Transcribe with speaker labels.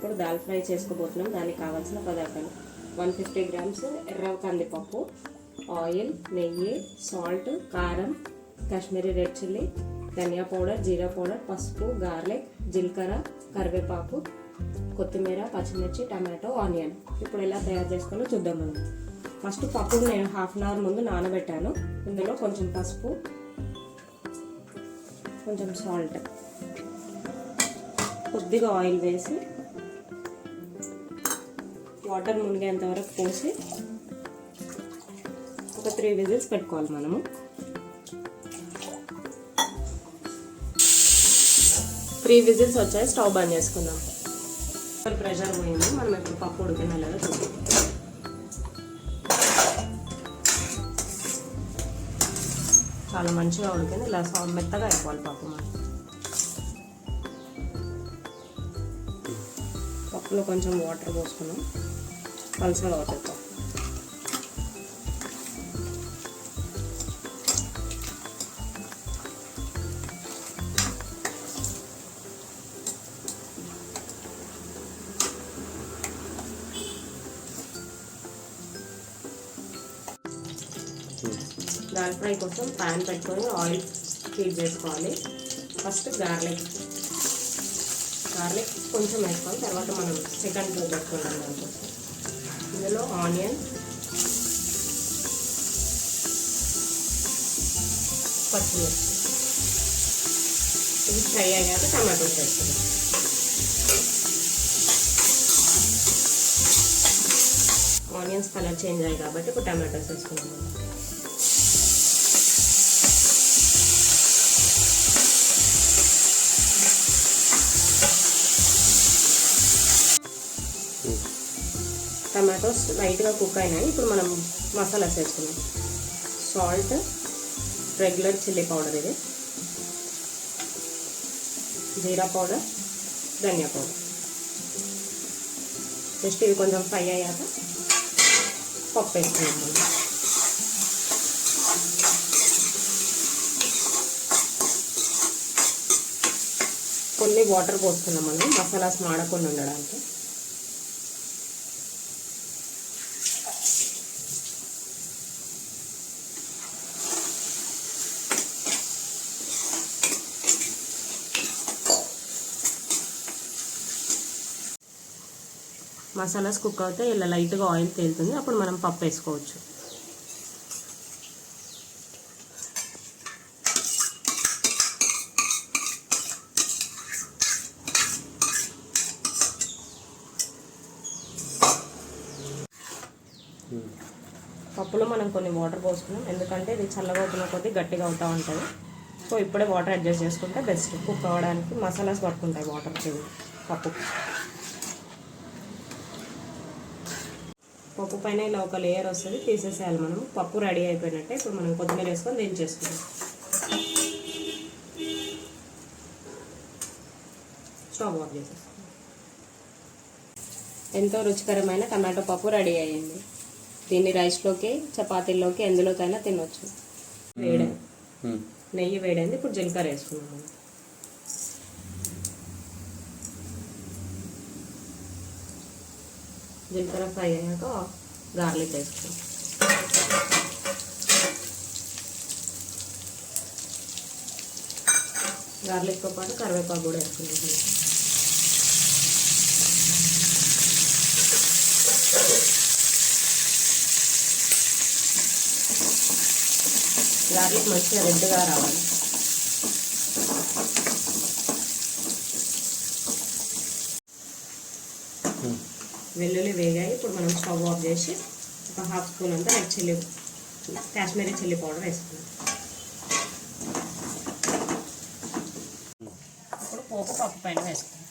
Speaker 1: ఇప్పుడు దాల్ ఫ్రై చేసుకోబోతున్నాం. దానికి కావాల్సిన పదార్థాలు 150 గ్రామ్స్ ఎర్ర కందిపప్పు, ఆయిల్, నెయ్యి, సాల్ట్, కారం, కాశ్మీరీ రెడ్ చిల్లీ, ధనియా పౌడర్, జీరా పౌడర్, పసుపు, గార్లిక్, జీలకర్ర, కరివేపాకు, కొత్తిమీర, పచ్చిమిర్చి, టమాటో, ఆనియన్. ఇప్పుడు ఎలా తయారు చేసుకోవాలో చూద్దాం మనం. ఫస్ట్ పప్పును నేను హాఫ్ అన్ అవర్ ముందు నానబెట్టాను. ఇందులో కొంచెం పసుపు, కొంచెం సాల్ట్, కొద్దిగా ఆయిల్ వేసి వాటర్ మునిగేంత వరకు పోసి ఒక 3 విజిల్స్ పెట్టుకోవాలి మనము. 3 విజిల్స్ వచ్చాయి. స్టవ్ బంద్ చేసుకుందాం. ప్రెషర్ పోయింది. మనం ఇప్పుడు పప్పు ఉడికిన లేదా చూద్దాం. చాలా మంచిగా ఉడికింది. ఇలా మెత్తగా అయిపోవాలి పప్పు. మనం పప్పులో కొంచెం వాటర్ పోసుకున్నాం. పలుచగా అవుతుంది పప్పు. దాల్ ఫ్రై కోసం ప్యాన్ పెట్టుకొని ఆయిల్ హీట్ చేసుకోవాలి. ఫస్ట్ గార్లిక్ కొంచెం వేసుకోవాలి. తర్వాత మనం సెకండ్ పోపు పెట్టుకుంటాం దానికోసం. ఇందులో ఆనియన్, పచ్చిమిర్చి ఇది ఫ్రై అయ్యాక టమాటోస్ వేసుకుంటాం. ఆనియన్స్ కలర్ చేంజ్ అయ్యాయి కాబట్టి ఇప్పుడు టమాటోస్ వేసుకున్నాం. టమాటోస్ లైట్గా కుక్ అయినాయి. ఇప్పుడు మనం మసాలాస్ వేసుకున్నాం. సాల్ట్, రెగ్యులర్ చిల్లీ పౌడర్, ఇది జీరా పౌడర్, ధనియా పౌడర్. జస్ట్ ఇవి కొంచెం ఫ్రై అయ్యాక పప్పు వేసుకున్నాం మనం. కొన్ని వాటర్ పోసుకున్నాం మనం మసాలాస్ మాడకుండా ఉండడానికి. మసాలాస్ కుక్ అవుతే ఇలా లైట్గా ఆయిల్ తేలుతుంది. అప్పుడు మనం పప్పు వేసుకోవచ్చు. పప్పులో మనం కొన్ని వాటర్ పోసుకున్నాం. ఎందుకంటే ఇది చల్లగా అవుతున్న కొద్దీ గట్టిగా అవుతూ ఉంటుంది. సో ఇప్పుడే వాటర్ అడ్జస్ట్ చేసుకుంటే బెస్ట్. కుక్ అవ్వడానికి మసాలాస్ పట్టుకుంటాయి వాటర్ పప్పు. పప్పు పైన ఇలా ఒక లేయర్ వస్తుంది, తీసేసేయాలి మనం. పప్పు రెడీ అయిపోయినట్టే. ఇప్పుడు మనం కొత్తిమీర వేసుకొని దించేసుకుందాం. స్టవ్ ఆఫ్ చేసేస్తాం. ఎంతో రుచికరమైన టమాటో పప్పు రెడీ అయ్యింది. దీన్ని రైస్లోకి, చపాతీల్లోకి, ఎందులోకైనా తినొచ్చు. నెయ్యి వేడైంది. ఇప్పుడు జీలకర్ర వేసుకున్నాం. జీలకర్ర ఫ్రై అయ్యాక గార్లిక్ వేసుకున్నాం. గార్లిక్తో పాటు కరివేపాకు కూడా వేసుకున్నాం. గార్లిక్ మంచిగా రెడ్గా రావాలి. వెల్లుల్లి వేగాయి. ఇప్పుడు మనం స్టవ్ ఆఫ్ చేసి ఒక హాఫ్ స్పూన్ అంతా red chilli, Kashmiri chilli powder వేసుకున్నాం. ఇప్పుడు పప్పు పైన వేసుకున్నాం.